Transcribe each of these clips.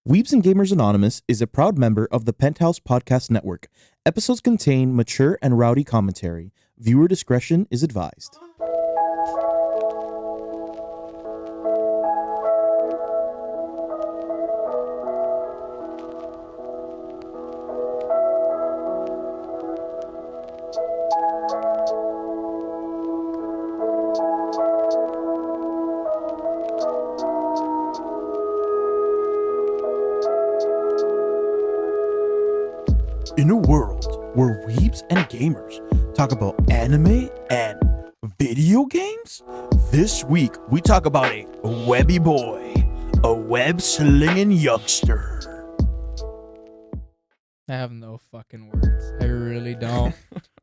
Weebs and Gamers Anonymous is a proud member of the Penthouse Podcast Network. Episodes contain mature and rowdy commentary. Viewer discretion is advised. In a world where weebs and gamers talk about anime and video games, this week we talk about a webby boy, a web-slinging youngster. I have no fucking words. I really don't.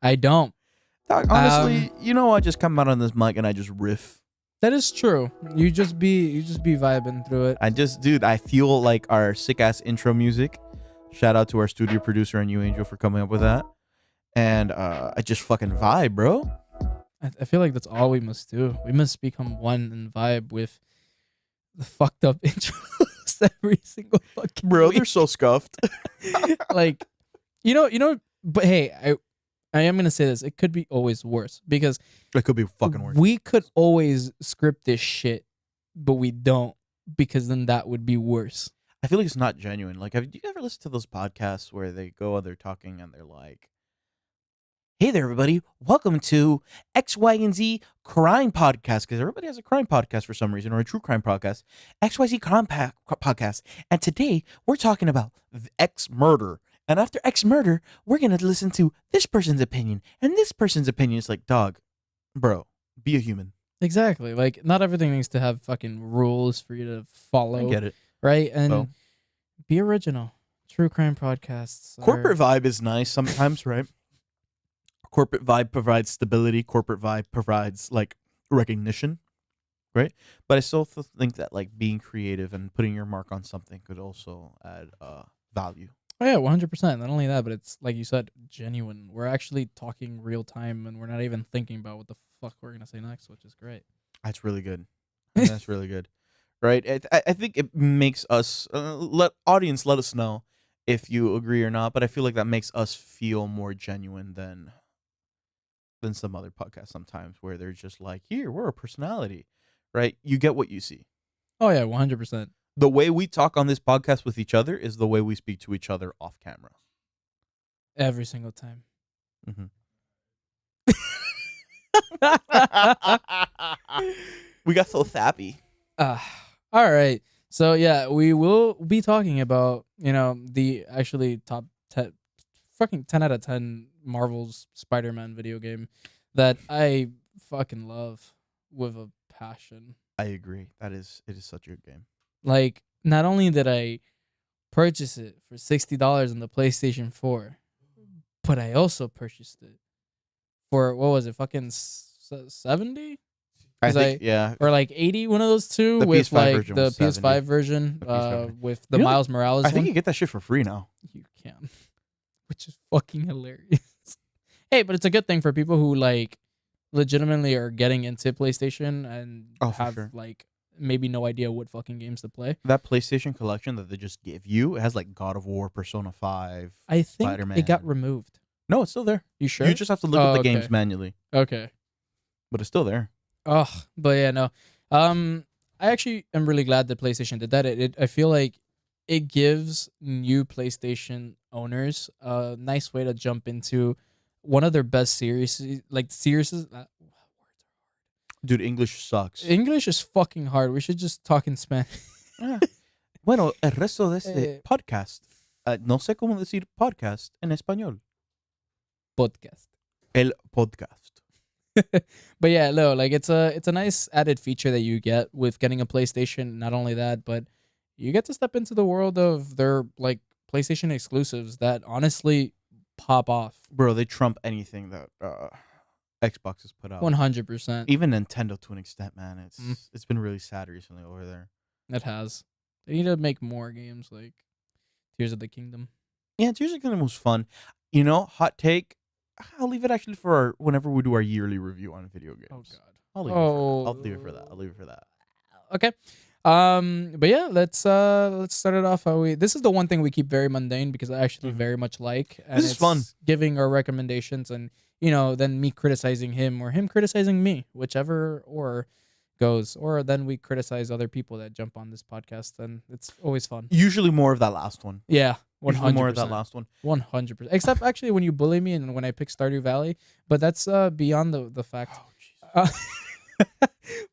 I don't. Doc, honestly, I just come out on this mic and I just riff. That is true. You just be vibing through it. I feel like our sick-ass intro music. Shout out to our studio producer and you, Angel, for coming up with that. And I just fucking vibe, bro. I feel like that's all we must do. We must become one and vibe with the fucked up intros every single fucking Bro, week. they're so scuffed. Like, but hey, I am going to say this. It could be always worse because It could be fucking worse. we could always script this shit, but we don't because then that would be worse. I feel like it's not genuine. Like, do you ever listen to those podcasts where they go and they're talking and they're like, "Hey there, everybody. Welcome to X, Y, and Z Crime Podcast." Because everybody has a crime podcast for some reason, or a true crime podcast. XYZ Crime Podcast. And today, we're talking about X murder. And after X murder, we're going to listen to this person's opinion and this person's opinion. It's like, dog, bro, be a human. Exactly. Like, not everything needs to have fucking rules for you to follow. I get it. Right? And Well, be original. True crime podcasts. corporate vibe is nice sometimes, right? Corporate vibe provides stability. Corporate vibe provides like recognition, right? But I still think that like being creative and putting your mark on something could also add value. Oh, yeah, 100%. Not only that, but it's, like you said, genuine. We're actually talking real time, and we're not even thinking about what the fuck we're going to say next, which is great. That's really good. That's really good, right? I think it makes us let us know if you agree or not. But I feel like that makes us feel more genuine than some other podcasts sometimes where they're just like, here, we're a personality, right? You get what you see. Oh, yeah, 100%. The way we talk on this podcast with each other is the way we speak to each other off camera. Every single time. Mm-hmm. We got so sappy. All right. So, yeah, we will be talking about, the actually top 10, fucking 10 out of 10 Marvel's Spider-Man video game that I fucking love with a passion. I agree. It is such a good game. Like, not only did I purchase it for $60 on the PlayStation 4, but I also purchased it for, what was it, fucking 70? I think, yeah. Or like 80, one of those two, The with PS5 like version the was PS5 70. version, The PS5. with the Really? Miles Morales I think one. you get that shit for free now. You can, which is fucking hilarious. Hey, but it's a good thing for people who like legitimately are getting into PlayStation and Oh, for have sure. like maybe no idea what fucking games to play. That PlayStation collection that they just give you, it has like God of War, Persona 5. I think Spider-Man. it got removed. No, it's still there. You sure? You just have to look Oh, up the okay. games manually, Okay. but it's still there. Oh, but yeah, no. I actually am really glad that PlayStation did that. I feel like it gives new PlayStation owners a nice way to jump into one of their best series. Dude, English sucks. English is fucking hard. We should just talk in Spanish. Bueno, el resto de este Eh. podcast. No sé cómo decir podcast en español. Podcast. El podcast. But yeah, no, like it's a nice added feature that you get with getting a PlayStation. Not only that, but you get to step into the world of their like PlayStation exclusives that honestly pop off. Bro, they trump anything that Xbox has put out. 100%. Even Nintendo to an extent, man. Mm. It's been really sad recently over there. It has. They need to make more games like Tears of the Kingdom. Yeah, Tears of the Kingdom was fun. Hot take. I'll leave it actually for whenever we do our yearly review on video games. Oh God. I'll leave it for that. Okay. But yeah, let's start it off how we. This is the one thing we keep very mundane because I actually Mhm. very much like, and This is it's fun. giving our recommendations and then me criticizing him or him criticizing me, whichever or goes, or then we criticize other people that jump on this podcast, and it's always fun. Usually more of that last one. Yeah, Usually more of that 100%. last one. 100%. Except actually when you bully me and when I pick Stardew Valley, but that's beyond the fact. Oh, Jesus. Uh,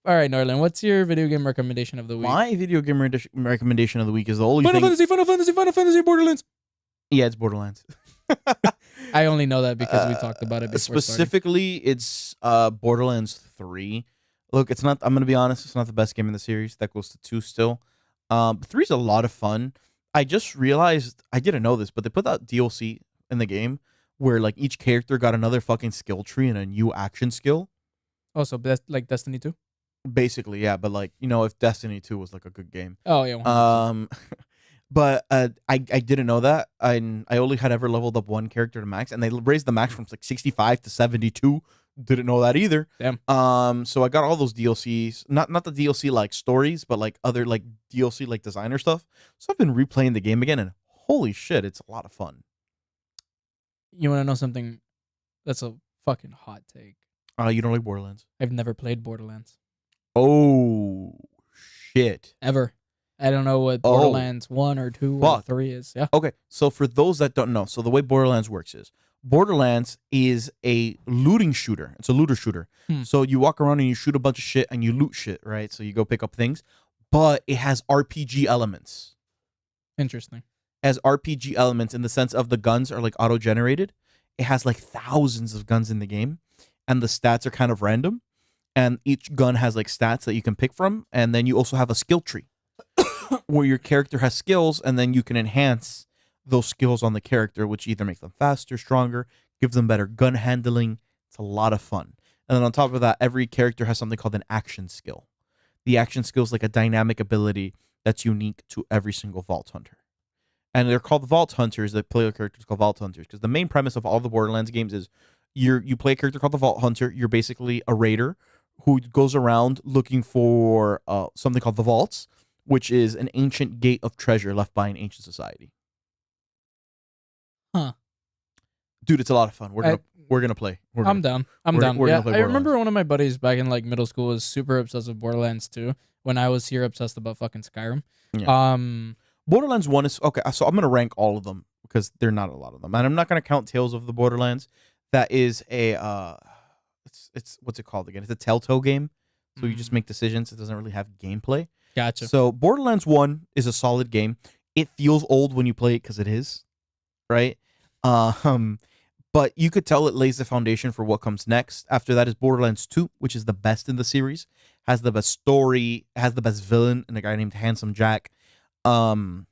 all right, Norland, what's your video game recommendation of the week? My video game recommendation of the week is the only Final thing. Fantasy, Final Fantasy, Final Fantasy, Borderlands. Yeah, it's Borderlands. I only know that because we talked about it before starting. Specifically, it's Borderlands 3. Look, it's not. I'm gonna be honest. It's not the best game in the series. That goes to 2 still. 3's a lot of fun. I just realized I didn't know this, but they put that DLC in the game where like each character got another fucking skill tree and a new action skill. Oh, so that's like Destiny 2? Basically, yeah. But like if Destiny 2 was like a good game. Oh, yeah. 100%. But I didn't know that. I only had ever leveled up one character to max, and they raised the max from like 65 to 72. Didn't know that either. Damn. So I got all those DLCs, not the DLC like stories, but like other like DLC like designer stuff. So I've been replaying the game again, and holy shit, it's a lot of fun. You want to know something that's a fucking hot take? You don't like Borderlands? I've never played Borderlands. Oh shit. Ever. I don't know what Borderlands 1 or 2 or 3 is. Yeah. Okay, so for those that don't know, so the way Borderlands works is Borderlands is a looting shooter. It's a looter shooter. So you walk around and you shoot a bunch of shit and you loot shit, right? So you go pick up things, but it has RPG elements. Interesting. It has RPG elements in the sense of the guns are like auto-generated. It has like thousands of guns in the game, and the stats are kind of random. And each gun has like stats that you can pick from, and then you also have a skill tree where your character has skills, and then you can enhance those skills on the character, which either make them faster, stronger, gives them better gun handling. It's a lot of fun. And then on top of that, every character has something called an action skill. The action skill is like a dynamic ability that's unique to every single Vault Hunter. And they're called Vault Hunters. The player characters called Vault Hunters because the main premise of all the Borderlands games is you play a character called the Vault Hunter. You're basically a raider who goes around looking for something called the Vaults, which is an ancient gate of treasure left by an ancient society. Huh. Dude, it's a lot of fun. We're gonna play. I'm down. We're Yeah, gonna play I remember one of my buddies back in like middle school was super obsessed with Borderlands 2 when I was here obsessed about fucking Skyrim. Yeah. Borderlands 1 is okay, so I'm gonna rank all of them because there are not a lot of them. And I'm not gonna count Tales of the Borderlands. That is a it's what's it called again? It's a Telltale game. So you just make decisions. It doesn't really have gameplay. Gotcha. So Borderlands 1 is a solid game. It feels old when you play it because it is, right? But you could tell it lays the foundation for what comes next. After that is Borderlands 2, which is the best in the series. Has the best story, has the best villain, and a guy named Handsome Jack. And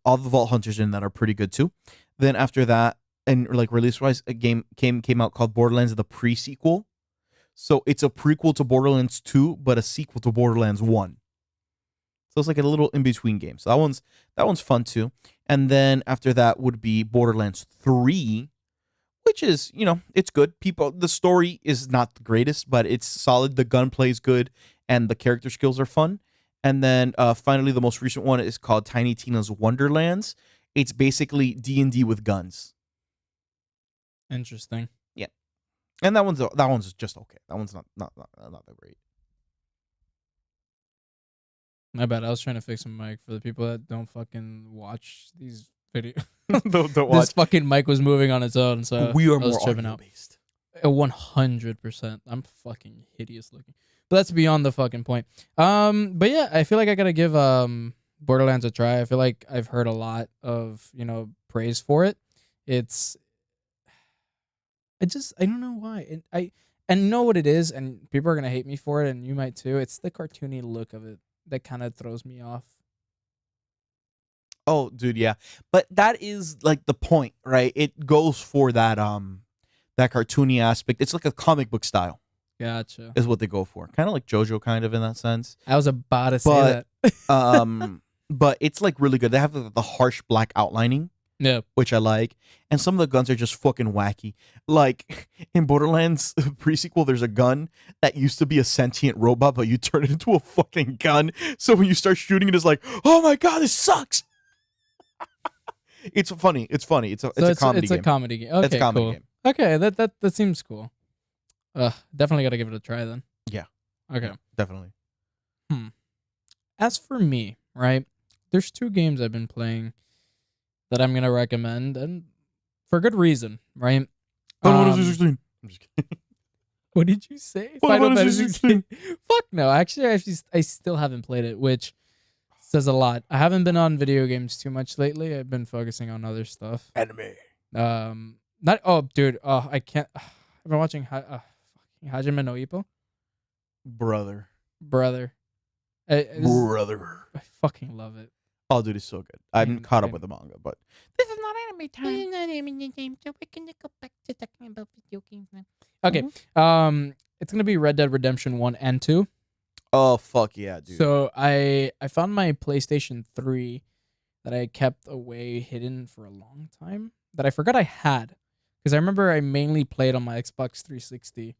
all the Vault Hunters in that are pretty good too. Then after that, and like release-wise, a game came out called Borderlands the Pre-Sequel. So it's a prequel to Borderlands 2, but a sequel to Borderlands 1. So it's like a little in-between game. So that one's fun too. And then after that would be Borderlands 3, which is, it's good. The story is not the greatest, but it's solid. The gunplay is good, and the character skills are fun. And then finally, the most recent one is called Tiny Tina's Wonderlands. It's basically D&D with guns. Interesting. Yeah, and that one's just okay. That one's not that great. My bad. I was trying to fix my mic for the people that don't fucking watch these videos. don't watch. This fucking mic was moving on its own, so we are I was more tripping audio out. based. 100%. I'm fucking hideous looking. But that's beyond the fucking point. But yeah, I feel like I gotta give Borderlands a try. I feel like I've heard a lot of praise for it. I don't know why. I know what it is, and people are gonna hate me for it, and you might too. It's the cartoony look of it that kind of throws me off. Oh, dude, yeah. But that is like the point, right? It goes for that that cartoony aspect. It's like a comic book style. Gotcha. Is what they go for. Kind of like JoJo kind of in that sense. I was about to say that. But it's like really good. They have the harsh black outlining Yeah. which I like. And some of the guns are just fucking wacky. Like in Borderlands pre-sequel, there's a gun that used to be a sentient robot, but you turn it into a fucking gun. So when you start shooting it, it's like, oh my god, this sucks. It's funny. It's funny. It's So a comedy it's game. a comedy game. It's a Okay, comedy cool. game. Okay, that seems cool. Definitely got to give it a try then. Yeah. Okay. Yeah, definitely. As for me, right? There's 2 games I've been playing that I'm gonna recommend, and for good reason, right? Final Fantasy 16. I'm just kidding. What did you say? Final Fantasy 16. Fuck no. Actually, I still haven't played it, which says a lot. I haven't been on video games too much lately. I've been focusing on other stuff. Anime. Not dude. I can't. I've been watching fucking Hajime no Ippo. Brother. Brother. Brother. I fucking love it. Oh, dude, it's so good. I haven't caught up with the manga, but This is not anime time. This is not anime time, so we're gonna go back to talking about video games now. Okay. It's gonna be Red Dead Redemption 1 and 2. oh fuck yeah, dude. So I found my PlayStation 3 that I kept away hidden for a long time that I forgot I had, because I remember I mainly played on my Xbox 360.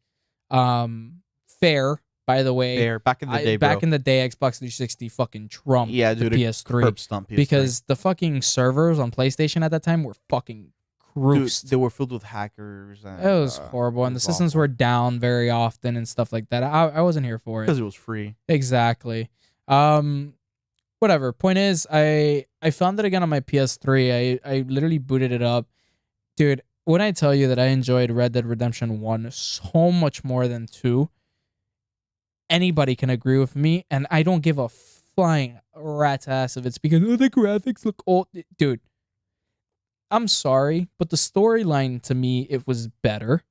Fair, by the way. Fair. Back in the day, bro. Back in the day, Xbox 360 fucking trumped yeah, the dude. PS3 Curb stomp PS3. because the fucking servers on PlayStation at that time were fucking dude, cruised. they were filled with hackers. And, It was horrible, and the systems were down very often and stuff like that. I wasn't here for it. because it was free. Exactly. Whatever. Point is, I found it again on my PS3. I literally booted it up. Dude, when I tell you that I enjoyed Red Dead Redemption 1 so much more than 2, anybody can agree with me, and I don't give a flying rat's ass if it's because the graphics look old. Dude, I'm sorry, but the storyline to me, it was better.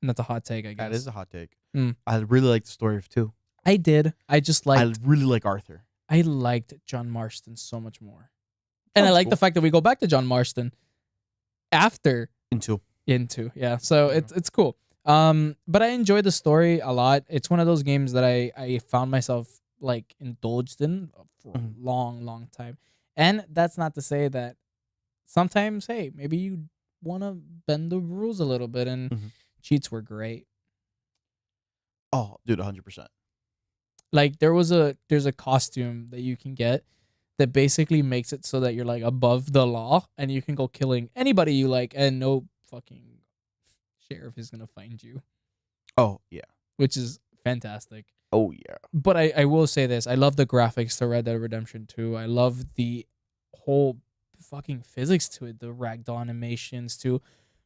And that's a hot take, I guess. That is a hot take. Mm. I really like the story of 2. I did. I just I liked really like Arthur. I liked John Marston so much more. And I That's like cool. the fact that we go back to John Marston after Into. yeah. So Yeah. it's cool. But I enjoyed the story a lot. It's one of those games that I found myself like indulged in for a Mhm. long time. And that's not to say that sometimes, hey, maybe you want to bend the rules a little bit, and Mhm. cheats were great. Oh, dude, 100%. Like there's a costume that you can get that basically makes it so that you're like above the law and you can go killing anybody you like and no fucking sheriff is gonna find you, Oh, yeah. which is fantastic. Oh, yeah. But I will say this, I love the graphics to Red Dead Redemption 2. I love the whole fucking physics to it, the ragdoll animations too.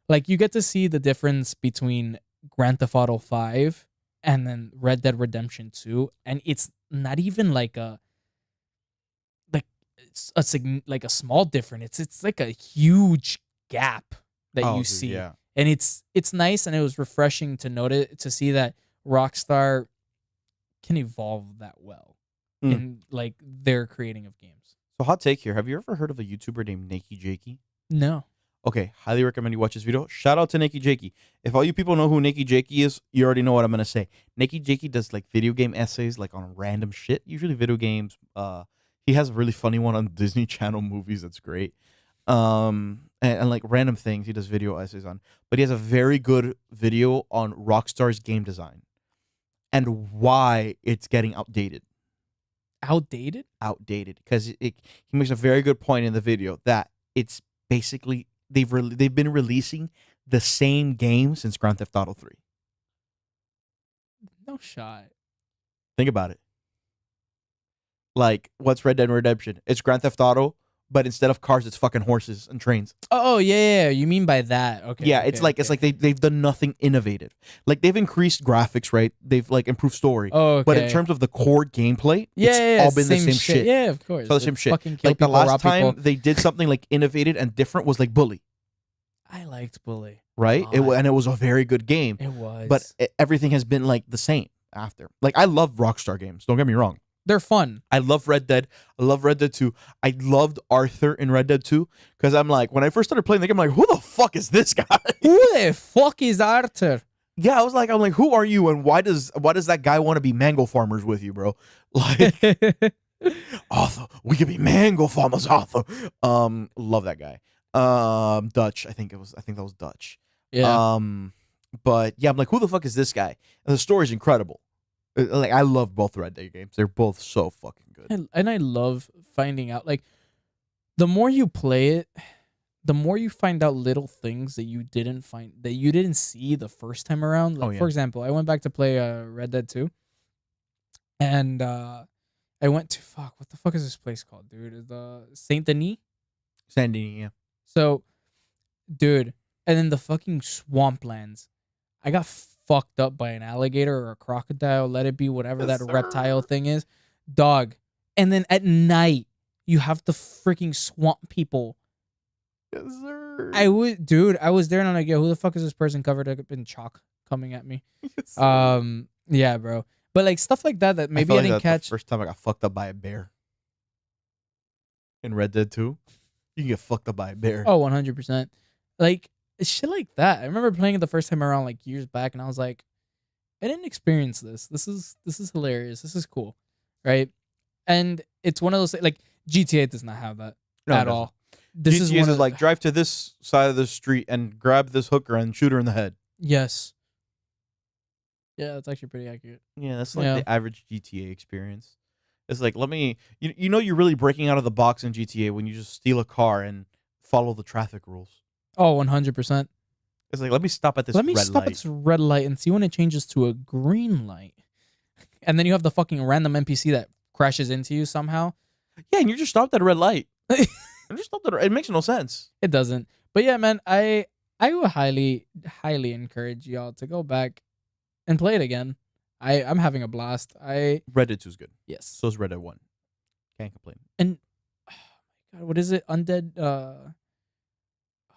Like you get to see the difference between Grand Theft Auto 5 and then Red Dead Redemption 2, and it's not even like like a small difference. It's like a huge gap that Oh, you dude, see. yeah. And it's nice, and it was refreshing to note it, to see that Rockstar can evolve that well Mm. in like their creating of games. So, hot take here. Have you ever heard of a YouTuber named Nakey Jakey? No. Okay, highly recommend you watch this video. Shout out to Nakey Jakey. If all you people know who Nakey Jakey is, you already know what I'm gonna say. Nakey Jakey does like video game essays, like on random shit, usually video games. He has a really funny one on Disney Channel movies that's great. And like random things he does video essays on. But he has a very good video on Rockstar's game design and why it's getting outdated. Outdated? Outdated because he makes a very good point in the video that it's basically they've been releasing the same game since Grand Theft Auto 3. No shot. Think about it. Like, what's Red Dead Redemption? It's Grand Theft Auto, but instead of cars, it's fucking horses and trains. Oh yeah. You mean by that? Okay. Yeah, okay, it's like okay. they've done nothing innovative. Like they've increased graphics, right? They've like improved story. Oh, okay. But in terms of the core gameplay, yeah, it's all been the same shit. Yeah, of course. So the same It's shit. fucking kill Like the people, last rob time people. they did something like innovated and different was like Bully, I liked Bully. right? God. And it was a very good game. It was. But everything has been like the same after. Like I love Rockstar games. Don't get me wrong. they're fun. I love Red Dead. I love Red Dead 2. I loved Arthur in Red Dead 2 because I'm like, when I first started playing the game, I'm like, who the fuck is this guy? Who the fuck is Arthur? Yeah, I'm like, who are you and why does that guy want to be mango farmers with you, bro? Like, Arthur, we could be mango farmers, Arthur. Love that guy. Dutch. I think that was Dutch. Yeah. But yeah, I'm like, who the fuck is this guy? And the story's incredible. Like, I love both Red Dead games. They're both so fucking good. And I love finding out, like, the more you play it, the more you find out little things that you didn't see the first time around. Like, yeah. for example, I went back to play Red Dead 2, and I went to what the fuck is this place called, dude? The Saint Denis. Sandy, yeah. So, dude, and then the fucking swamplands. I got fucked up by an alligator or a crocodile, let it be whatever Yes, that reptile sir. thing is. Dog. And then at night, you have the freaking swamp people. Yes, sir. I was there and I'm like, yo, who the fuck is this person covered up in chalk coming at me? Yes, sir. Yeah, bro. But like stuff like that maybe felt I like didn't that's catch. the first time I got fucked up by a bear. In Red Dead 2, you can get fucked up by a bear. Oh, 100%. Like shit like that. I remember playing it the first time around like years back and I was like, I didn't experience this. This is hilarious. This is cool. Right? And it's one of those like GTA does not have that No, it at doesn't. all. This is GTA's one of like, drive to this side of the street and grab this hooker and shoot her in the head. Yes. Yeah, that's actually pretty accurate. Yeah, that's like Yeah. the average GTA experience. It's like, you know you're really breaking out of the box in GTA when you just steal a car and follow the traffic rules. Oh, 100%. It's like, let me stop at this Let me red stop light. at this red light and see when it changes to a green light. And then you have the fucking random NPC that crashes into you somehow. Yeah, and you just stopped at a red light. It makes no sense. It doesn't. But yeah, man, I would highly encourage y'all to go back and play it again. I'm having a blast. Red Dead 2 is good. Yes. So is Red Dead 1. Can't complain. And God, what is it? Undead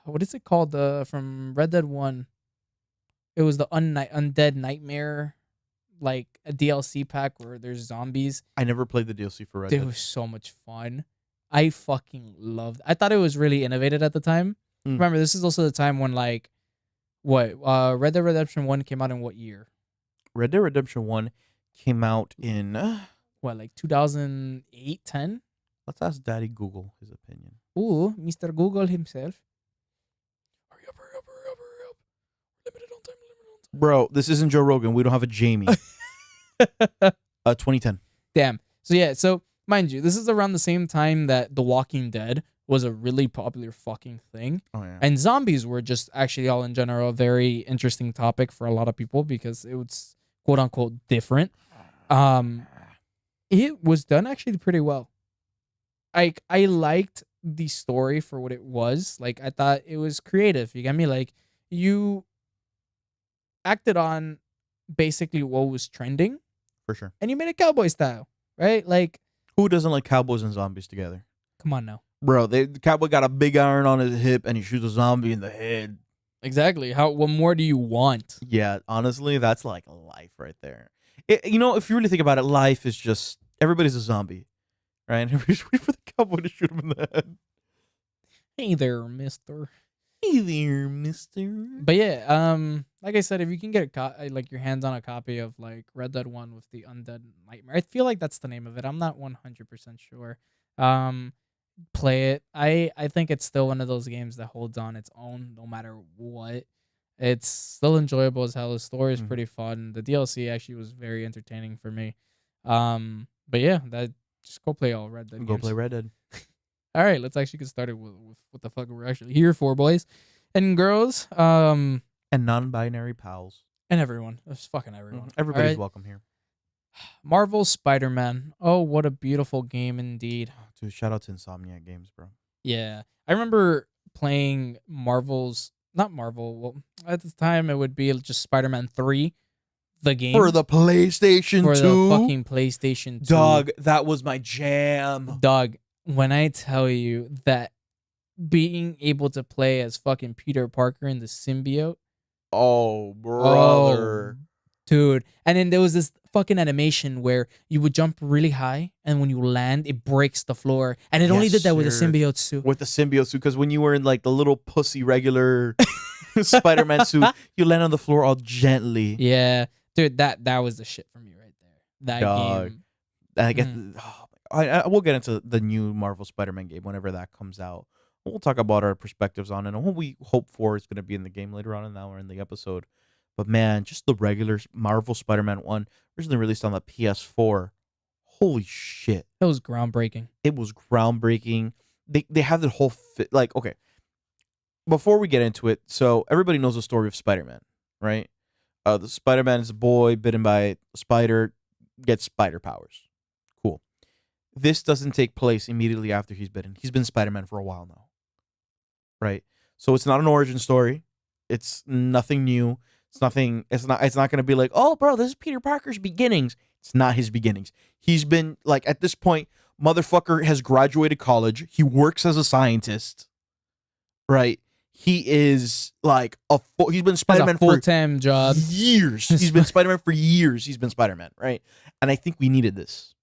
what is it called from Red Dead 1? It was the Undead Nightmare, like a DLC pack where there's zombies. I never played the DLC for Red It Dead. was so much fun. I fucking loved. I thought it was really innovative at the time. Mm. Remember, this is also the time when like what Red Dead Redemption 1 came out in what year? Red Dead Redemption 1 came out in What, like 2008, 10? let's ask Daddy Google his opinion. Ooh, Mr. Google himself. Hurry up, hurry up, hurry up, hurry up. Limited on time, limited on time. Bro, this isn't Joe Rogan. We don't have a Jamie. 2010. Damn. So yeah, so mind you, this is around the same time that The Walking Dead was a really popular fucking thing. Oh yeah. And zombies were just actually all in general a very interesting topic for a lot of people because it was quote unquote different. It was done actually pretty well. I liked the story for what it was. Like I thought it was creative. You get me? Like you acted on basically what was trending For sure. and you made it cowboy style, right? Like, Who doesn't like cowboys and zombies together? come on now. Bro, the cowboy got a big iron on his hip and he shoots a zombie in the head. Exactly. What more do you want? Yeah, honestly, that's like life right there. If you really think about it, life is just everybody's a zombie, right? And we're just waiting for the cowboy to shoot him in the head. Hey there, mister. Hey there, mister. But yeah, like I said, if you can get like your hands on a copy of like Red Dead 1 with the Undead Nightmare, I feel like that's the name of it. I'm not 100% sure. Play it. I think it's still one of those games that holds on its own no matter what. It's still enjoyable as hell. The story is Mhm. pretty fun. The DLC actually was very entertaining for me. But yeah, just go play all Red Dead Go games. play Red Dead. All right, let's actually get started with what the fuck we're actually here for, boys and girls. And non-binary pals. And everyone. It's fucking everyone. Everybody's Alright? welcome here. Marvel's Spider-Man. Oh, what a beautiful game indeed. Dude, shout out to Insomniac Games, bro. Yeah. I remember playing not Marvel. Well, at the time it would be just Spider-Man 3, the game. For the PlayStation for 2. the fucking PlayStation 2. Dog, that was my jam. Dog, when I tell you that being able to play as fucking Peter Parker in the symbiote. Oh, brother. Oh, dude. And then there was this fucking animation where you would jump really high and when you land, it breaks the floor. And it only Yes, did that with the sir. symbiote suit. With the symbiote suit, because when you were in like the little pussy regular Spider-Man suit, you land on the floor all gently. Yeah. Dude, that was the shit for me right there. That Dog. game. And I guess we'll get into the new Marvel Spider-Man game whenever that comes out. We'll talk about our perspectives on it and what we hope for is going to be in the game later on in the hour in the episode. But man, just the regular Marvel Spider-Man 1, originally released on the PS4. Holy shit. It was groundbreaking. It was groundbreaking. They have the whole like, okay. Before we get into it, so everybody knows the story of Spider-Man, right? The Spider-Man is a boy bitten by a spider, gets spider powers. Cool. This doesn't take place immediately after he's bitten. He's been Spider-Man for a while now, right? So it's not an origin story. It's nothing new. It's nothing. It's not going to be like, oh, bro, this is Peter Parker's beginnings. It's not his beginnings. He's been like at this point, motherfucker has graduated college. He works as a scientist, right? He is like he's been Spider-Man for full-time job. years. He's been Spider-Man for years. He's been Spider-Man, right? And I think we needed this,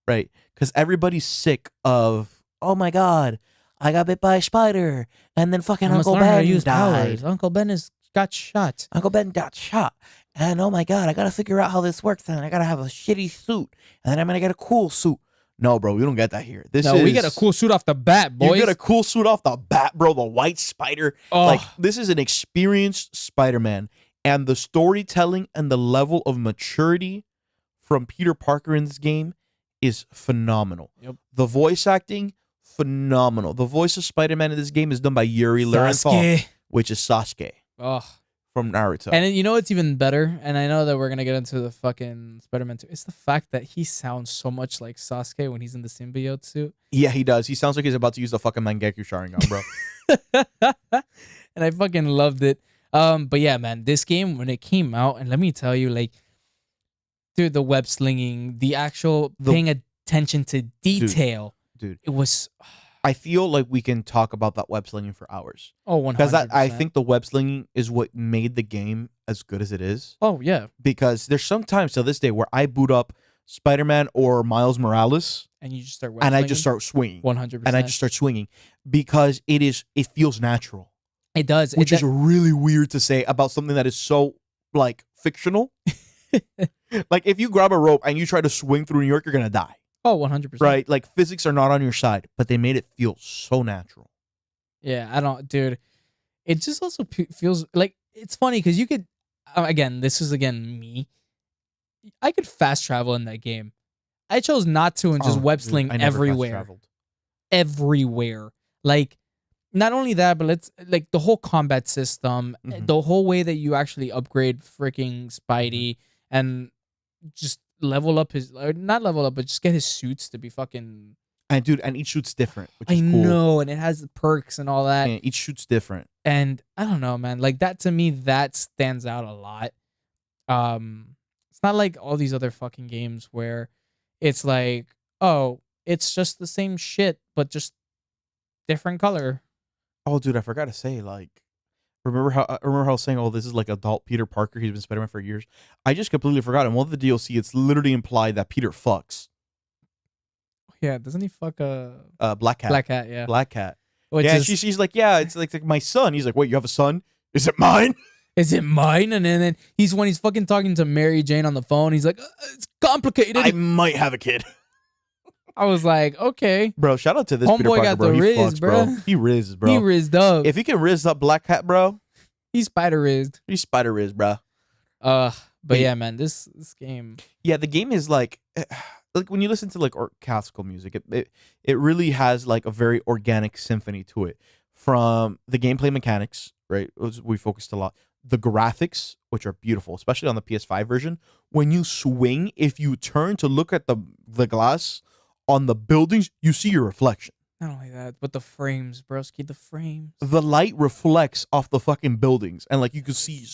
right? Because everybody's sick of, oh my god, I got bit by a spider, and then fucking Uncle Ben died. Uncle Ben got shot. Uncle Ben got shot, and oh my god, I gotta figure out how this works. And I gotta have a shitty suit, and then I'm gonna get a cool suit. No, bro, we don't get that here. We get a cool suit off the bat, boys. You get a cool suit off the bat, bro. The white spider. Oh. Like, this is an experienced Spider-Man. And the storytelling and the level of maturity from Peter Parker in this game is phenomenal. Yep. The voice acting, phenomenal. The voice of Spider-Man in this game is done by Yuri Lowenthal, which is Sasuke Oh. from Naruto. And you know what's even better? And I know that we're going to get into the fucking Spider-Man 2. It's the fact that he sounds so much like Sasuke when he's in the symbiote suit. Yeah, he does. He sounds like he's about to use the fucking Mangekyo Sharingan, bro. And I fucking loved it. But yeah, man, this game, when it came out, and let me tell you, like, dude, the web slinging, the actual paying attention to detail. Dude. It was... I feel like we can talk about that web slinging for hours. Oh, 100%. Because I think the web slinging is what made the game as good as it is. Oh, yeah. Because there's sometimes to this day where I boot up Spider-Man or Miles Morales and you just start and I just start swinging. 100%. And I just start swinging because it feels natural. It does. Which is really weird to say about something that is so, like, fictional. Like, if you grab a rope and you try to swing through New York, you're going to die. Oh, 100%. Right? Like, physics are not on your side, but they made it feel so natural. Yeah, dude. It just also feels like, it's funny because you could, again, this is me. I could fast travel in that game. I chose not to and just web sling everywhere. Everywhere. Like, not only that, but like the whole combat system, the whole way that you actually upgrade freaking Spidey and just level up not level up, but just get his suits to be fucking. And dude, and each shoot's different, which is I cool. know, and it has perks and all that. Yeah, each shoot's different. And I don't know, man. Like, that to me, that stands out a lot. It's not like all these other fucking games where it's like, oh, it's just the same shit, but just different color. Oh, dude, I forgot to say, like, remember how I was saying, oh, this is like adult Peter Parker. He's been Spider-Man for years. I just completely forgot. In one of the DLC, it's literally implied that Peter fucks. Yeah, doesn't he fuck a Black Cat? Black Cat, yeah. Black Cat. Which yeah, is, she's like, yeah, it's like my son. He's like, wait, you have a son? Is it mine? Is it mine? And then he's fucking talking to Mary Jane on the phone. He's like, it's complicated. I might have a kid. I was like, okay. Bro, shout out to this Homeboy Peter Parker, got bro. the He riz, fucks, bro. He rizzed, bro. He rizzed up. If he can rizz up Black Cat, bro. He's spider rizzed. He's spider rizzed, bro. But yeah, man, this game. Yeah, the game is like when you listen to like classical music, it really has like a very organic symphony to it. From the gameplay mechanics, right? We focused a lot. The graphics, which are beautiful, especially on the PS5 version. When you swing, if you turn to look at the glass on the buildings, you see your reflection. Not only that, but the frames, broski, the frames. The light reflects off the fucking buildings, and like you can see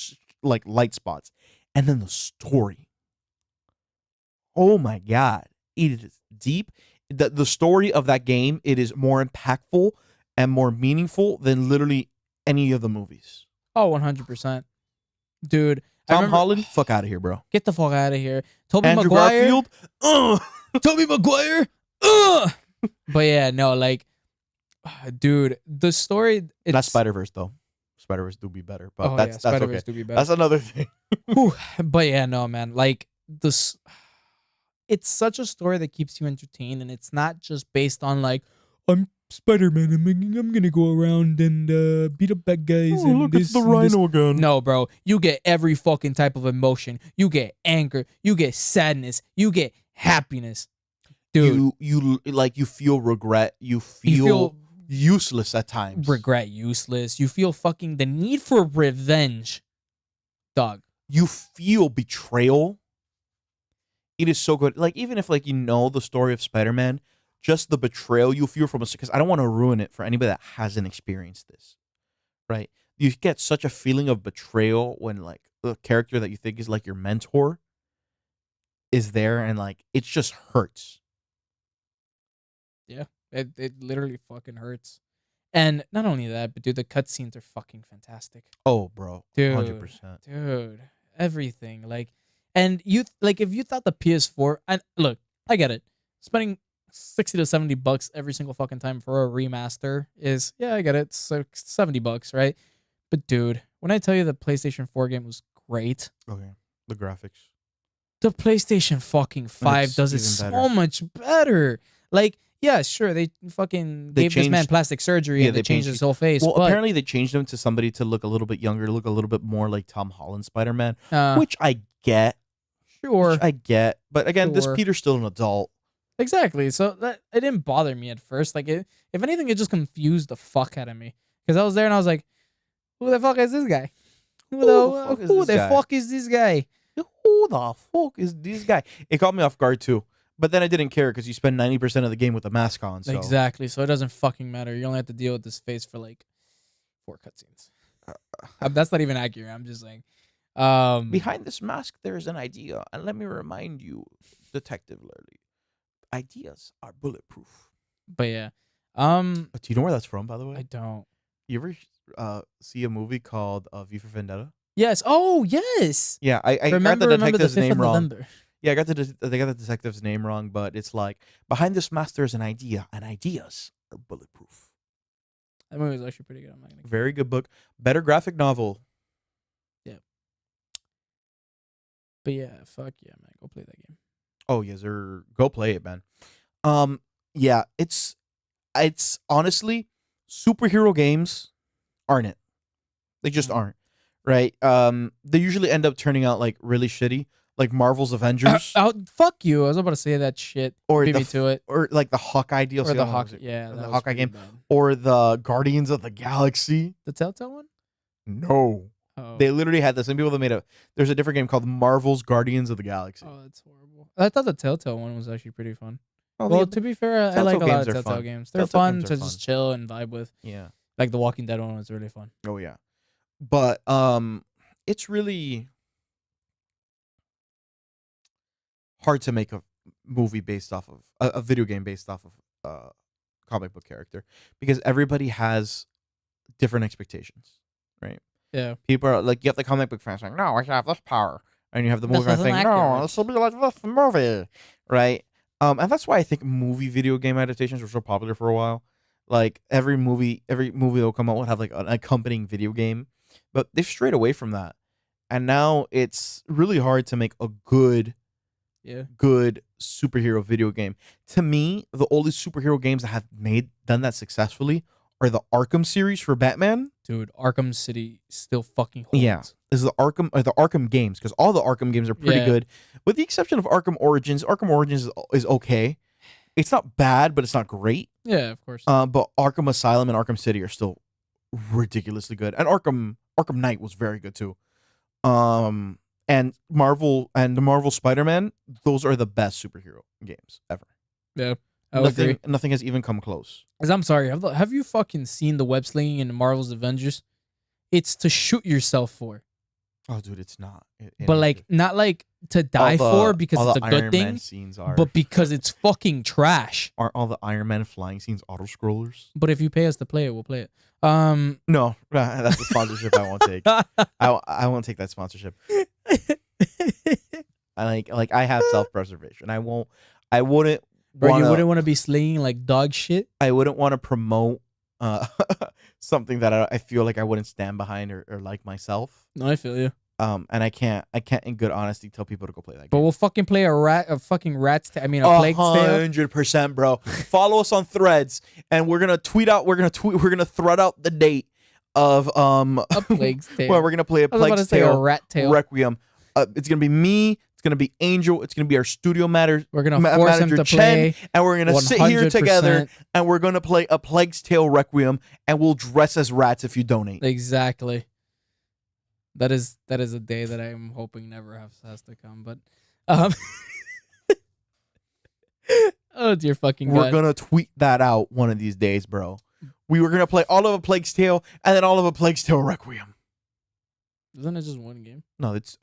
like light spots. And then the story. Oh my god, it is deep. The story of that game, it is more impactful and more meaningful than literally any of the movies. Oh, 100%. Dude. Tom Holland, fuck out of here, bro. Get the fuck out of here. Tobey Andrew Maguire. Garfield, Tobey Maguire. But yeah, no, like, dude, the story. Not Spider-Verse, though. Spider-Verse do be better, but that's Spider-Verse okay. do be better. That's another thing. But yeah, no, man. Like, this, it's such a story that keeps you entertained, and it's not just based on like, I'm Spider-Man, I'm gonna go around and beat up bad guys. Oh, look, it's the Rhino again. No, bro. You get every fucking type of emotion. You get anger. You get sadness. You get happiness. Dude, You feel regret. You you feel feel useless at times. regret, useless. You feel fucking the need for revenge. Dog. You feel betrayal. It is so good. Like, even if, like, you know the story of Spider-Man, just the betrayal you feel from us, because I don't want to ruin it for anybody that hasn't experienced this, right? You get such a feeling of betrayal when, like, the character that you think is like your mentor is there, and, like, it just hurts. Yeah. It literally fucking hurts. And not only that, but dude, the cutscenes are fucking fantastic. Oh, bro, Dude. 100%. Dude, everything. Like, and you like if you thought the PS4, and look, I get it. Spending $60 to $70 every single fucking time for a remaster is, yeah, I get it. It's like $70, right? But dude, when I tell you the PlayStation 4 game was great, Okay, the graphics. the PlayStation fucking 5 It's does it even so better. much better. Like, yeah, sure, they fucking They gave this man changed- plastic surgery yeah, and they they changed changed- his whole face. Well, but apparently they changed him to somebody to look a little bit younger, look a little bit more like Tom Holland Spider-Man, which I get. sure. Which I get. But again, this Sure. Peter's still an adult. Exactly. So that it didn't bother me at first. Like, if anything, it just confused the fuck out of me. Because I was there and I was like, "Who the fuck is this guy? Who the fuck is this guy?" Who the fuck is this guy? It caught me off guard too. But then I didn't care because you spend 90% of the game with a mask on. So. Exactly. So it doesn't fucking matter. You only have to deal with this face for like 4 cutscenes. That's not even accurate. I'm just saying. Behind this mask, there is an idea. And let me remind you, Detective Lurley, ideas are bulletproof. But yeah. Do you know where that's from, by the way? I don't. You ever see a movie called V for Vendetta? Yes. Oh, yes. Yeah, I got Remember the the detective's 5th of name wrong. November. Yeah, they got the detective's name wrong, but it's like behind this mask there is an idea, and ideas are bulletproof. That movie was actually pretty good. I'm not gonna. Very good book, better graphic novel. But yeah, fuck yeah, man. Go play that game. Oh yes, sir. Go play it, man. Yeah, it's honestly superhero games aren't it? They just aren't, right? They usually end up turning out like really shitty, like Marvel's Avengers, Oh, fuck you. I was about to say that shit. or Beat the me to it. or like the Hawkeye DLC, Or the I don't know, Hawk. was it- Yeah, or that the was Hawkeye pretty game, bad. or the Guardians of the Galaxy. The Telltale one? No, Oh. they literally had the same people that made a. There's a different game called Marvel's Guardians of the Galaxy. Oh, that's horrible. I thought the Telltale one was actually pretty fun. Oh, Well, the- to be fair, I Telltale like a lot games of are Telltale fun. games. They're Telltale fun games to are just fun. chill and vibe with. yeah. Like the Walking Dead one was really fun. Oh yeah, but it's really hard to make a movie based off of a video game based off of comic book character because everybody has different expectations, right? Yeah. People are like, you have the comic book fans saying, "No, I should have this power," and you have the This movie fans isn't saying, "No, accurate." this will be like this movie," right? And that's why I think movie video game adaptations were so popular for a while. Like every movie that'll come out will have like an accompanying video game, but they've strayed away from that, and now it's really hard to make a good Yeah. superhero video game. To me, the oldest superhero games that have done that successfully are the Arkham series for Batman. Dude, Arkham City still fucking holds. Yeah. Is the Arkham games, because all the Arkham games are pretty Yeah. good, with the exception of Arkham Origins. Arkham Origins is okay. It's not bad, but it's not great. Yeah, of course. But Arkham Asylum and Arkham City are still ridiculously good, and Arkham Knight was very good too. And the Marvel Spider-Man, those are the best superhero games ever. Yeah. I would agree. Nothing has even come close. 'Cause I'm sorry, have you fucking seen the web slinging in Marvel's Avengers? It's to shoot yourself for. Oh, dude, it's not. But like not like to die for because it's a good Iron Man thing, scenes are, but because it's fucking trash. aren't all the Iron Man flying scenes auto scrollers? But if you pay us to play it, we'll play it. No, that's the sponsorship I won't take. I won't take that sponsorship. I have self-preservation. I wouldn't Bro, you wanna- wouldn't want to be slinging like dog shit. I wouldn't want to promote something that I feel like I wouldn't stand behind or like myself. No, I feel you. And I can't in good honesty tell people to go play that But game. we'll fucking play a fucking rat's tail. I mean, a plague's tail. 100%, bro. Follow us on Threads, and we're gonna tweet out. We're gonna thread out the date of A plague's tail. well, we're gonna play a I was about to Plague's say a Tale rat tail. Requiem. It's gonna be me. It's gonna be Angel. It's gonna be our studio We're gonna force him manager to Chen, play. and we're gonna sit here 100%. together, and we're gonna play a Plague's Tale Requiem, and we'll dress as rats if you donate. Exactly. That is a day that I'm hoping never has to come. But, oh dear fucking We're god. gonna tweet that out one of these days, bro. We were gonna play all of a Plague's Tale and then all of a Plague's Tale Requiem. Isn't it just one game? No, it's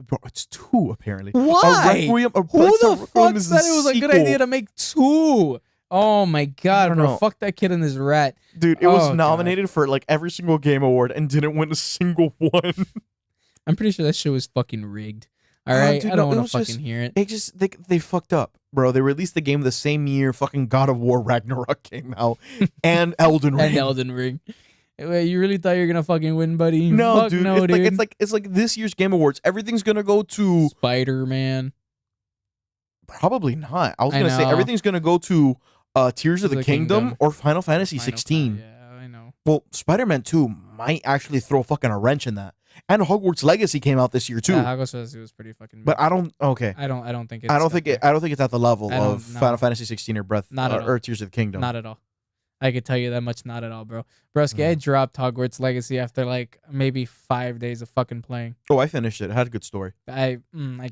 two apparently. Why? A Requiem, a Who Plague's Tale the Requiem fuck is said it was a good sequel. idea to make 2? Oh my god, don't bro! know. Fuck that kid and his rat. Dude, it was Oh, God. nominated for like every single game award and didn't win a single one. I'm pretty sure that shit was fucking rigged. All Oh, right, dude, I no, don't it want was to just- fucking hear it. They just they fucked up, bro. They released the game the same year fucking God of War Ragnarok came out and Elden Ring. And Elden Ring. Wait, you really thought you were gonna fucking win, buddy? No, Fuck dude. no, dude. It's like this year's Game Awards. Everything's gonna go to Spider-Man. probably not. I was I gonna say know. everything's gonna go to Tears of the Kingdom or Final Fantasy Final 16. Yeah, I know. Well, Spider-Man 2 might actually throw fucking a wrench in that. And Hogwarts Legacy came out this year too. Yeah, Hogwarts Legacy was pretty fucking. But big. I don't. Okay. I don't think it's. I don't think up there. I don't think it's at the level I don't of know. Final Fantasy 16 or Breath Not at all. or Tears of the Kingdom. Not at all. I could tell you that much. Not at all, bro. Broski, I dropped Hogwarts Legacy after like maybe 5 days of fucking playing. Oh, I finished it. It had a good story. I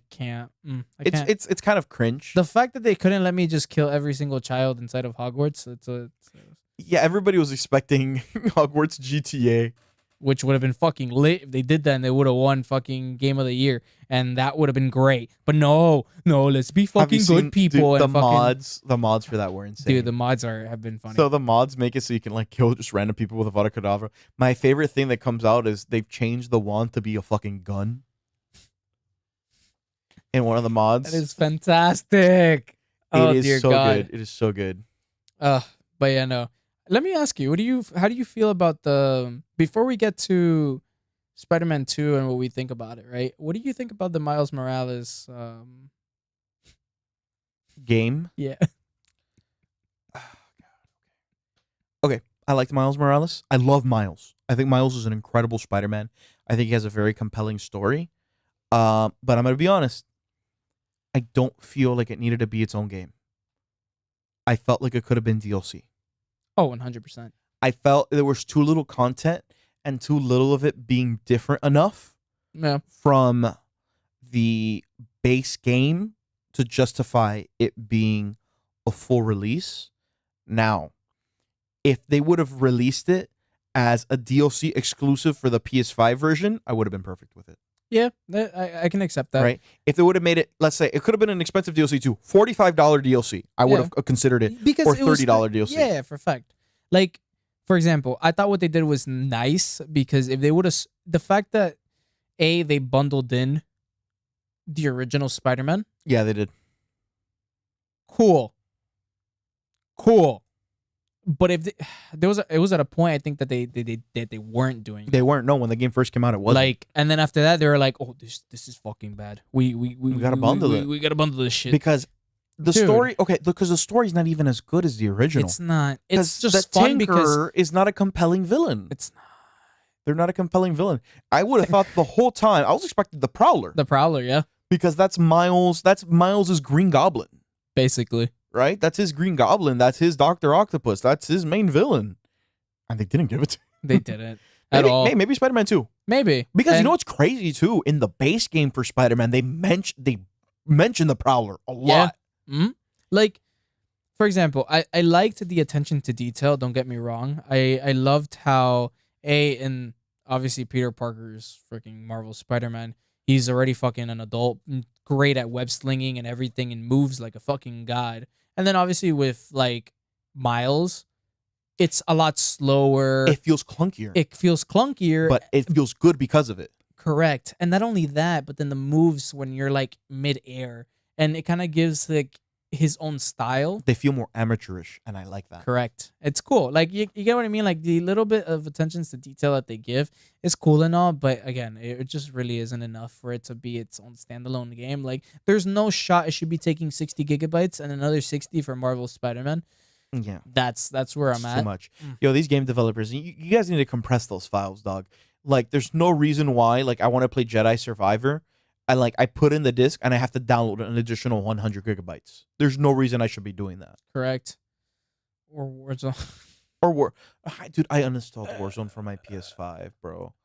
can't. I can't. It's kind of cringe. The fact that they couldn't let me just kill every single child inside of Hogwarts, Yeah, everybody was expecting Hogwarts GTA. which would have been fucking lit if they did that and they would have won fucking Game of the Year, and that would have been great. But no, let's be Have you fucking seen, good people. dude, the and fucking, mods for that were insane. dude, the mods have been funny. So the mods make it so you can like kill just random people with a Vada Kedavra. My favorite thing that comes out is they've changed the wand to be a fucking gun. In one of the mods. That is fantastic. Oh it is dear so God. good. It is so good. But yeah, no. Let me ask you, how do you feel about before we get to Spider-Man 2 and what we think about it, right? What do you think about the Miles Morales Game. yeah. Okay. I liked Miles Morales. I love Miles. I think Miles is an incredible Spider-Man. I think he has a very compelling story. But I'm gonna be honest. I don't feel like it needed to be its own game. I felt like it could have been DLC. Oh, 100%. I felt there was too little content and too little of it being different enough Yeah. from the base game to justify it being a full release. Now, if they would have released it as a DLC exclusive for the PS5 version, I would have been perfect with it. Yeah, I can accept that. Right? If they would have made it, let's say, it could have been an expensive DLC too, $45 DLC. I would Yeah. have considered it. Because Or it was $30 DLC. Yeah, for fact. Like, for example, I thought what they did was nice because if they would have, the fact that they bundled in the original Spider-Man, Yeah, they did. cool. But if it was at a point I think that they weren't doing They weren't. No, when the game first came out, it wasn't. like, and then after that they were like, oh, this is fucking bad. We gotta bundle it. We gotta bundle this shit. because the Dude. story, okay, because the story's not even as good as the original. It's not. It's 'Cause just the fun because Tinkerer is not a compelling villain. it's not They're not a compelling villain. I would have thought the whole time, I was expecting the Prowler the Prowler. Yeah, because that's Miles's Green Goblin, basically. right? That's his Green Goblin. That's his Dr. Octopus. That's his main villain. And they didn't give it to They didn't at all. Maybe Spider-Man 2. Maybe Because you And- know what's crazy too? In the base game for Spider-Man, they mention the Prowler a lot. Like, for example, I liked the attention to detail. Don't get me wrong. I loved how and obviously Peter Parker's freaking Marvel Spider-Man. He's already fucking an adult, great at web slinging and everything, and moves like a fucking god. And then obviously with like Miles, it's a lot slower. It feels clunkier, It feels clunkier, but it feels good because of it. correct. And not only that, but then the moves when you're like mid-air, and it kind of gives like his own style. They feel more amateurish, and I like that. Correct. It's cool. Like you get what I mean. Like the little bit of attention to detail that they give is cool and all, but again, it just really isn't enough for it to be its own standalone game. Like there's no shot it should be taking 60 gigabytes and another 60 for Marvel Spider-Man. Yeah, That's where it's I'm too at. much. Yo, these game developers, you guys need to compress those files, dog. Like, there's no reason why. Like, I want to play Jedi Survivor. I put in the disc and I have to download an additional 100 gigabytes. There's no reason I should be doing that. Correct. Or Warzone. Or dude, I uninstalled Warzone from my PS5, bro.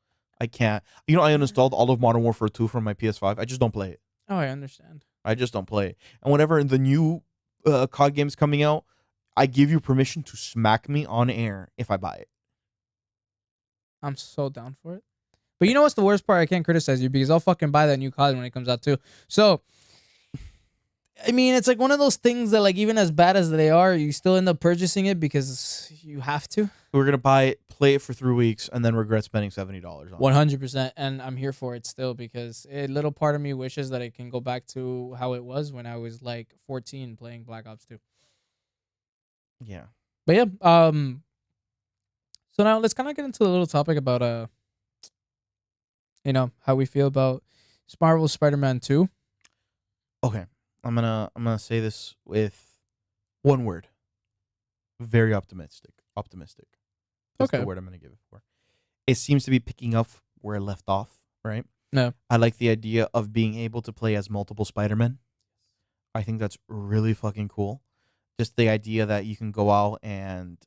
I can't. You know, I uninstalled all of Modern Warfare 2 from my PS5. I just don't play it. Oh, I understand. I just don't play it. And whenever the new COD game's coming out, I give you permission to smack me on air if I buy it. I'm so down for it. But you know what's the worst part? I can't criticize you because I'll fucking buy that new COD when it comes out too. So, I mean, it's like one of those things that, like, even as bad as they are, you still end up purchasing it because you have to. We're gonna buy it, play it for 3 weeks, and then regret spending $70 on it. 100%, and I'm here for it still because a little part of me wishes that it can go back to how it was when I was like 14 playing Black Ops 2. Yeah. But yeah, so now let's kind of get into a little topic about how we feel about Marvel Spider-Man 2. Okay. I'm gonna say this with one word. Very optimistic. Optimistic. That's Okay. the word I'm gonna give it for. It seems to be picking up where it left off, right? No. I like the idea of being able to play as multiple Spider-Men. I think that's really fucking cool. Just the idea that you can go out and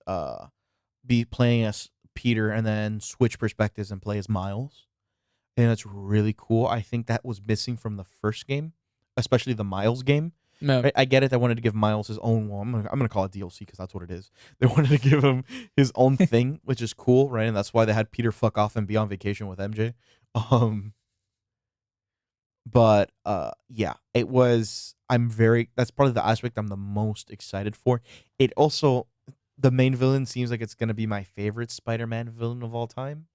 be playing as Peter and then switch perspectives and play as Miles. I think that's really cool. I think that was missing from the first game, especially the Miles game. No. Right? I get it. They wanted to give Miles his own one. I'm gonna call it DLC because that's what it is. They wanted to give him his own thing, which is cool, right? And that's why they had Peter fuck off and be on vacation with MJ. But yeah, it was. That's probably the aspect I'm the most excited for. It also, the main villain seems like it's gonna be my favorite Spider-Man villain of all time,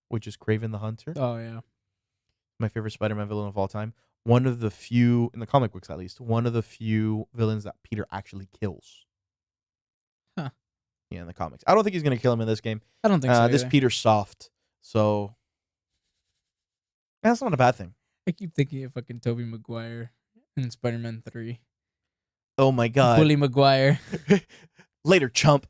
which is Kraven the Hunter. Oh yeah. My favorite Spider-Man villain of all time. One of the few, in the comic books at least, one of the few villains that Peter actually kills. Huh. Yeah, in the comics. I don't think he's going to kill him in this game. I don't think so. This either. Peter's soft, so that's not a bad thing. I keep thinking of fucking Tobey Maguire in Spider-Man 3. Oh my god. Bully Maguire. Later, chump.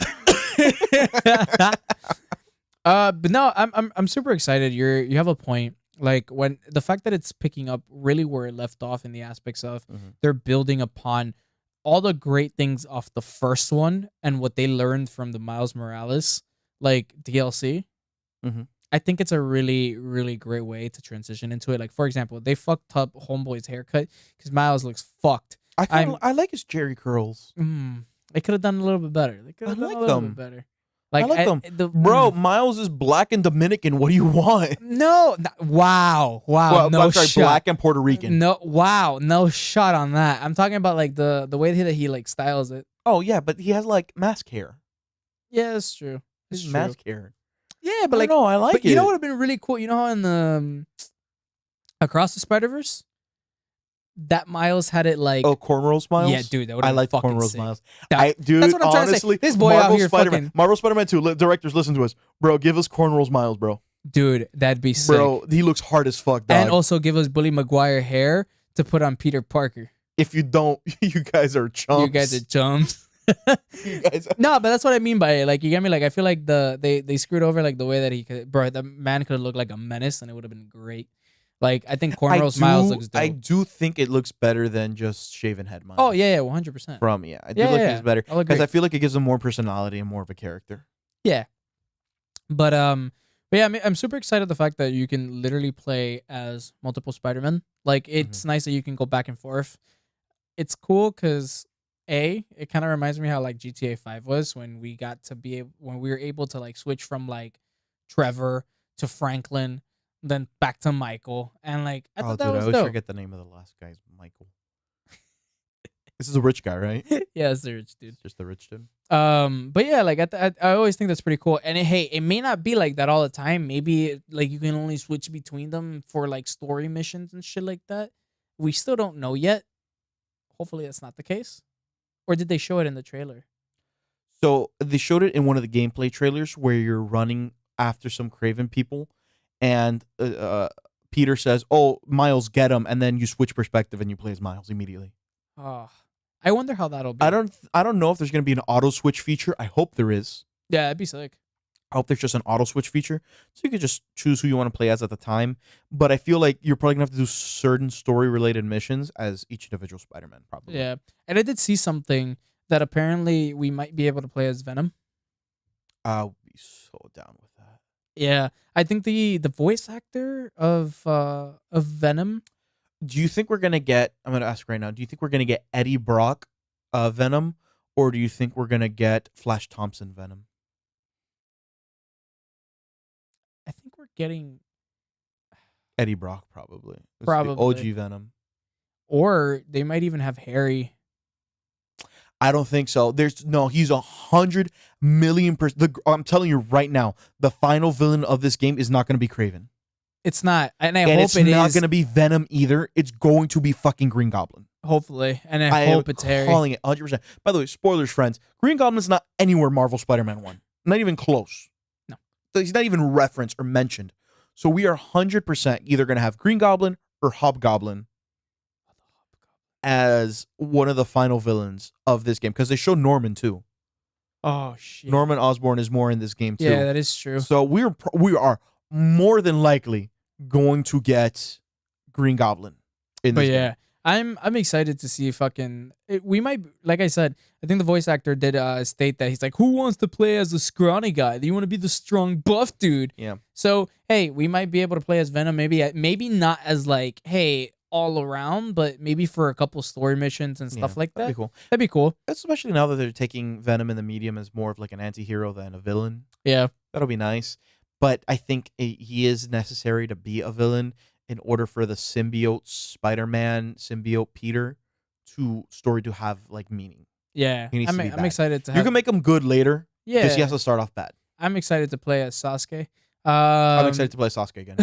But no, I'm super excited. You have a point. Like when the fact that it's picking up really where it left off in the aspects of they're building upon all the great things off the first one and what they learned from the Miles Morales like DLC. Mhm. I think it's a really, really great way to transition into it. Like, for example, they fucked up Homeboy's haircut because Miles looks fucked. I like his Jerry curls. They could have done a little bit better. They could have done like a little them. bit better. I like them. Bro, Miles is black and Dominican. What do you want? No. Wow. Well, No I'm sorry, shot. black and Puerto Rican. No. Wow. No shot on that. I'm talking about like the way that he like styles it. Oh yeah, but he has like mask hair. Yeah, that's true. It's His true. mask hair. Yeah, but I like, don't know, I like but it. you know what would have been really cool? You know how in the Across the Spider-Verse, that Miles had it like. Oh, cornrows Miles? Yeah, dude, that would I have like been fucking cornrows sick. Miles. Dude, that's what I'm trying to say. This boy Marvel out here Spider-Man, fucking. Marvel Spider-Man 2, directors, listen to us. Bro, give us cornrows Miles, bro. Dude, that'd be sick. Bro, he looks hard as fuck, dog. And also give us Bully Maguire hair to put on Peter Parker. If you don't, you guys are chumps. You guys are chumps. You guys are... No, but that's what I mean by it. Like, you get me? Like, I feel like they screwed over like the way that he could. Bro, the man could have looked like a menace, and it would have been great. Like, I think Cornrows Miles looks dope. I do think it looks better than just shaven head Miles. Oh yeah, 100%. I do think it's better I'll agree. because I feel like it gives him more personality and more of a character. Yeah, but yeah, I'm super excited the fact that you can literally play as multiple Spider-Man. Like, it's nice that you can go back and forth. It's cool because it kind of reminds me how like GTA 5 was when we were able to like switch from like Trevor to Franklin, then back to Michael, and like I thought that was I always dope. forget the name of the last guy's Michael. This is a rich guy, right? Yeah, it's the rich dude. Just the rich dude. But yeah, like I always think that's pretty cool. And it may not be like that all the time. Maybe like you can only switch between them for like story missions and shit like that. We still don't know yet. Hopefully that's not the case. Or did they show it in the trailer? So they showed it in one of the gameplay trailers where you're running after some Craven people, and Peter says, "Oh, Miles, get him!" And then you switch perspective and you play as Miles immediately. Oh, I wonder how that'll be. I don't know if there's going to be an auto switch feature. I hope there is. Yeah, that'd be sick. I hope there's just an auto switch feature, so you could just choose who you want to play as at the time. But I feel like you're probably gonna have to do certain story related missions as each individual Spider-Man. Probably. Yeah, and I did see something that apparently we might be able to play as Venom. I'll be so down with that. Yeah, I think the voice actor of Venom. Do you think we're gonna get? I'm gonna ask right now. Do you think we're gonna get Eddie Brock, Venom, or do you think we're gonna get Flash Thompson Venom? I think we're getting, Eddie Brock probably. It's the Probably. OG Venom. or they might even have Harry. I don't think so. There's no. He's 100,000,000%. I'm telling you right now, the final villain of this game is not gonna be Craven. It's not, and I And hope it's it not is. going to be Venom either. It's going to be fucking Green Goblin. Hopefully, and I I hope am it's Harry. calling it 100%. By the way, spoilers, friends. Green Goblin's not anywhere Marvel Spider-Man 1. Not even close. No. He's not even referenced or mentioned. So we are 100% either going to have Green Goblin or Hobgoblin as one of the final villains of this game. Because they show Norman, too. Oh shit. Norman Osborn is more in this game, too. Yeah, that is true. So we are more than likely going to get Green Goblin in But this yeah, game. I'm excited to see we might, like I said, I think the voice actor did state that he's like, who wants to play as the scrawny guy? Do you want to be the strong buff dude? Yeah. So hey, we might be able to play as Venom. Maybe not as like, hey, all around, but maybe for a couple story missions and stuff like that. That'd be cool. That'd be cool. Especially now that they're taking Venom in the medium as more of like an anti-hero than a villain. Yeah. That'll be nice. But I think he is necessary to be a villain in order for the symbiote Spider-Man, symbiote Peter story to have like meaning. Yeah. He needs to be I'm bad. excited to You have. can make him good later. Yeah. Because he has to start off bad. I'm excited to play as Sasuke. I'm excited to play Sasuke again.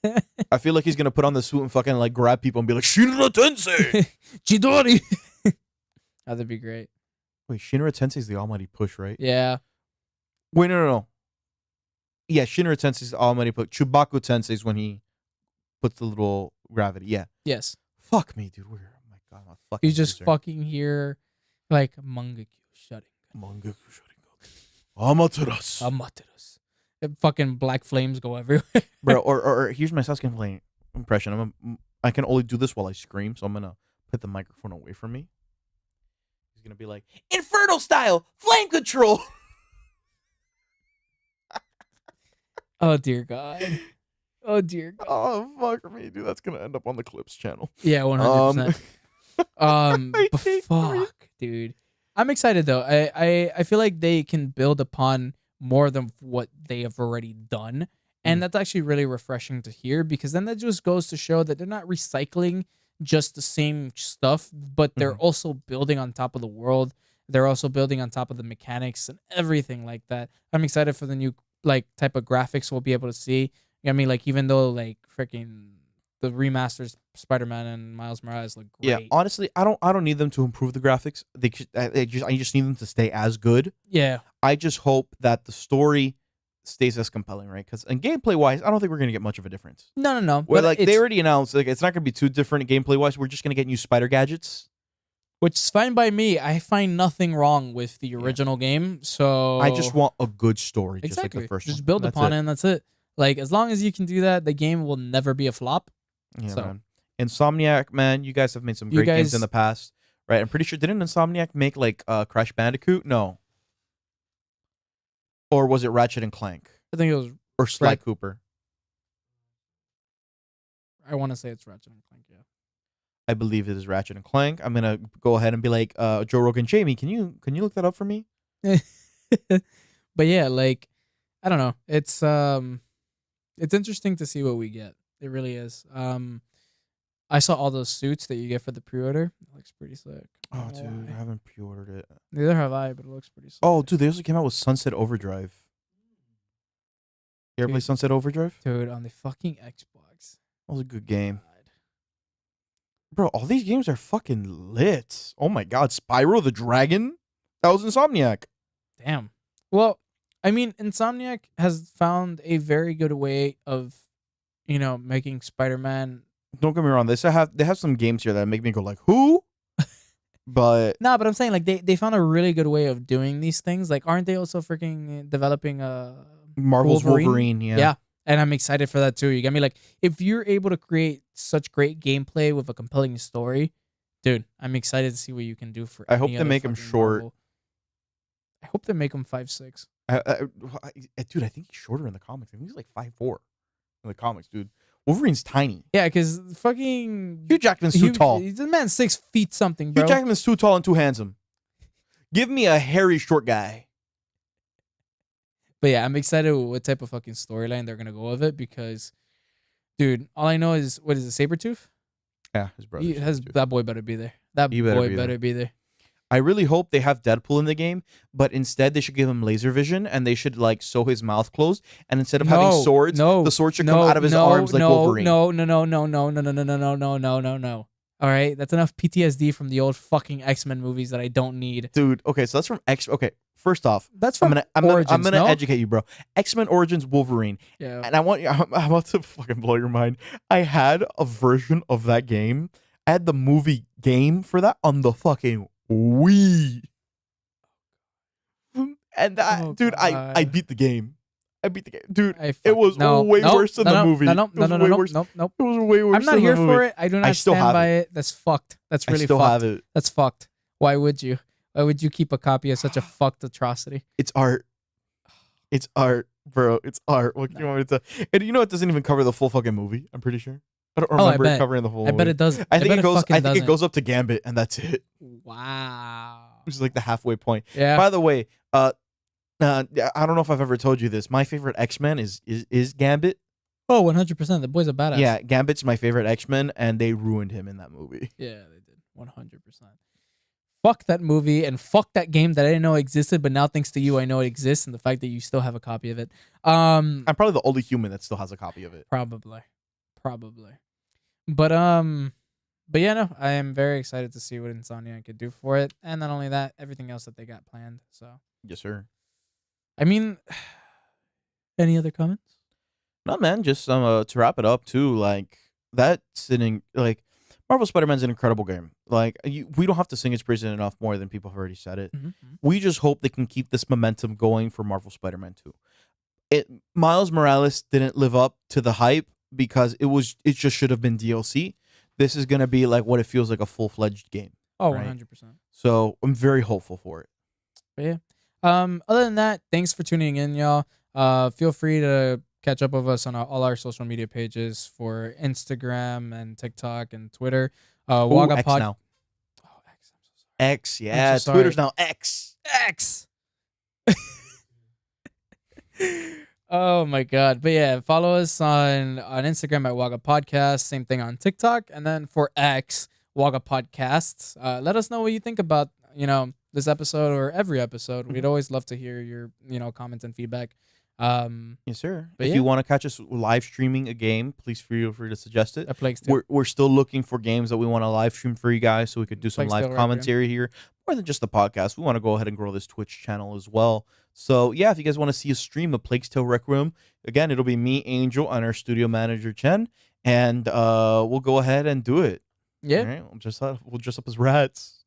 Yeah. I feel like he's gonna put on the suit and fucking like grab people and be like Shinra Tensei. Chidori. That'd be great. Wait, Shinra Tensei's the almighty push, right? Yeah. Wait, no. Yeah, Shinra Tensei's the almighty push. Chubaku Tensei's when he puts the little gravity. Yeah. Yes. Fuck me, dude. Oh my god, I'm a fucking You just loser. fucking hear like Mangekyo shutting. Mangekyou Sharingan. Amaterasu. And fucking black flames go everywhere. Bro, or here's my Sasuke impression. I can only do this while I scream, so I'm gonna put the microphone away from me. He's gonna be like, Inferno style, flame control. Oh dear God. Oh dear God. Oh fuck me, dude. That's gonna end up on the Clips channel. Yeah, 100%. I But hate fuck, dude. I'm excited though. I feel like they can build upon more than what they have already done. And that's actually really refreshing to hear, because then that just goes to show that they're not recycling just the same stuff, but they're also building on top of the world. They're also building on top of the mechanics and everything like that. I'm excited for the new like type of graphics we'll be able to see. I mean, like, even though like freaking the remasters Spider-Man and Miles Morales look great. Yeah, honestly, I don't need them to improve the graphics. I just need them to stay as good. Yeah. I just hope that the story stays as compelling, right? Because in gameplay wise, I don't think we're gonna get much of a difference. No. Where But like they it's- already announced, like it's not gonna be too different gameplay wise. We're just gonna get new spider gadgets. Which is fine by me. I find nothing wrong with the original game. So I just want a good story, just exactly like the first one. just build That's upon it, and that's it. Like, as long as you can do that, the game will never be a flop. Yeah, So- man. Insomniac, man, you guys have made some You great games guys- in the past, right? I'm pretty sure didn't Insomniac make like Crash Bandicoot? No. Or was it Ratchet and Clank I think it was. or Sly Rat- Cooper? I want to say it's Ratchet and Clank. I believe it is Ratchet and Clank. I'm gonna go ahead and be like, Joe Rogan, Jamie, can you look that up for me? Yeah. But yeah, like, I don't know. It's interesting to see what we get. It really is. I saw all those suits that you get for the pre-order. It looks pretty sick. Oh, dude, I haven't pre-ordered it. Neither have I, but it looks pretty sick. Oh, dude, they also came out with Sunset Overdrive. You ever play Dude. Sunset Overdrive? Dude, on the fucking Xbox. That was a good game. God. Bro, all these games are fucking lit. Oh my god, Spyro the Dragon? That was Insomniac. Damn. Well, I mean, Insomniac has found a very good way of, making Spider-Man. Don't get me wrong, they have some games here that make me go like, who? But No, but I'm saying like they found a really good way of doing these things. Like, aren't they also freaking developing Marvel's Wolverine, yeah. Yeah. And I'm excited for that too. You get me? Like, if you're able to create such great gameplay with a compelling story, dude, I'm excited to see what you can do for. I hope any they other make him fucking short. Marvel. I hope they make him 5'6". Dude, I think he's shorter in the comics. I think he's like 5'4" in the comics, dude. Wolverine's tiny. Yeah, because fucking Hugh Jackman's too tall. The man's 6 feet something, bro. Hugh Jackman's too tall and too handsome. Give me a hairy short guy. But yeah, I'm excited with what type of fucking storyline they're gonna go with it because, dude, all I know is what is it, Sabretooth? Yeah, his brother. That boy better be there. That He better boy be better there. be there. I really hope they have Deadpool in the game, but instead they should give him laser vision and they should like sew his mouth closed. And instead of having swords, the sword should come out of his arms like Wolverine. No. All right, that's enough PTSD from the old fucking X-Men movies that I don't need. Dude, okay, so that's from X. Okay, first off, That's from I'm Origins, gonna no? educate you, bro. X-Men Origins Wolverine, Yeah. and I'm about to fucking blow your mind. I had a version of that game. I had the movie game for that on the fucking Wii, and dude, I beat the game. I beat the game, dude. It was way worse than the movie. Nope. It was way worse. I'm not than here the movie. for it. I do not still stand have by it. it. That's fucked. That's really I still fucked. have it. That's fucked. Why would you? Why would you keep a copy of such a fucked atrocity? It's art. It's art, bro. It's art. What do you want me to tell? And you know it doesn't even cover the full fucking movie. I'm pretty sure. I don't remember it covering the whole movie. I bet it doesn't. I think bet it goes. I think doesn't. it goes up to Gambit, and that's it. Wow. Which is like the halfway point. Yeah. By the way, I don't know if I've ever told you this. My favorite X-Men is Gambit. Oh, 100%. The boy's a badass. Yeah, Gambit's my favorite X-Men, and they ruined him in that movie. Yeah, they did. 100%. Fuck that movie and fuck that game that I didn't know existed, but now thanks to you, I know it exists, and the fact that you still have a copy of it. I'm probably the only human that still has a copy of it. Probably. But yeah, no, I am very excited to see what Insomniac could do for it, and not only that, everything else that they got planned. So, Yes, sir. I mean, any other comments? No, man. Just to wrap it up too. Like that's Marvel Spider-Man's an incredible game. Like we don't have to sing its praises enough more than people have already said it. Mm-hmm. We just hope they can keep this momentum going for Marvel Spider-Man 2. Miles Morales didn't live up to the hype because it just should have been DLC. This is gonna be like what it feels like a full-fledged game. Oh, right? 100%. So I'm very hopeful for it. But yeah. Other than that, thanks for tuning in, y'all. Feel free to catch up with us on all our social media pages for Instagram and TikTok and Twitter. Waga X Pod. now. Oh, X. I'm so sorry. X, yeah. so sorry. Twitter's now X. X. Oh my god. But yeah, follow us on Instagram at Waga Podcast. Same thing on TikTok. And then for X, Waga Podcasts. Let us know what you think about, this episode or every episode. We'd always love to hear your, comments and feedback. Yes, sir. But If yeah. you want to catch us live streaming a game, please feel free to suggest it. A Plagues too. We're still looking for games that we want to live stream for you guys so we could do some Plagues live Tale commentary here. More than just the podcast. We want to go ahead and grow this Twitch channel as well. So yeah, if you guys want to see a stream of Plague's Tale Rec Room, again, it'll be me, Angel, and our studio manager Chen, and we'll go ahead and do it. Yeah. All right? We'll dress up as rats.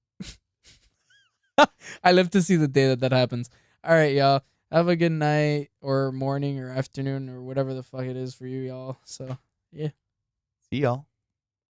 I love to see the day that happens. All right, y'all. Have a good night or morning or afternoon or whatever the fuck it is for you, y'all. So, yeah. See y'all.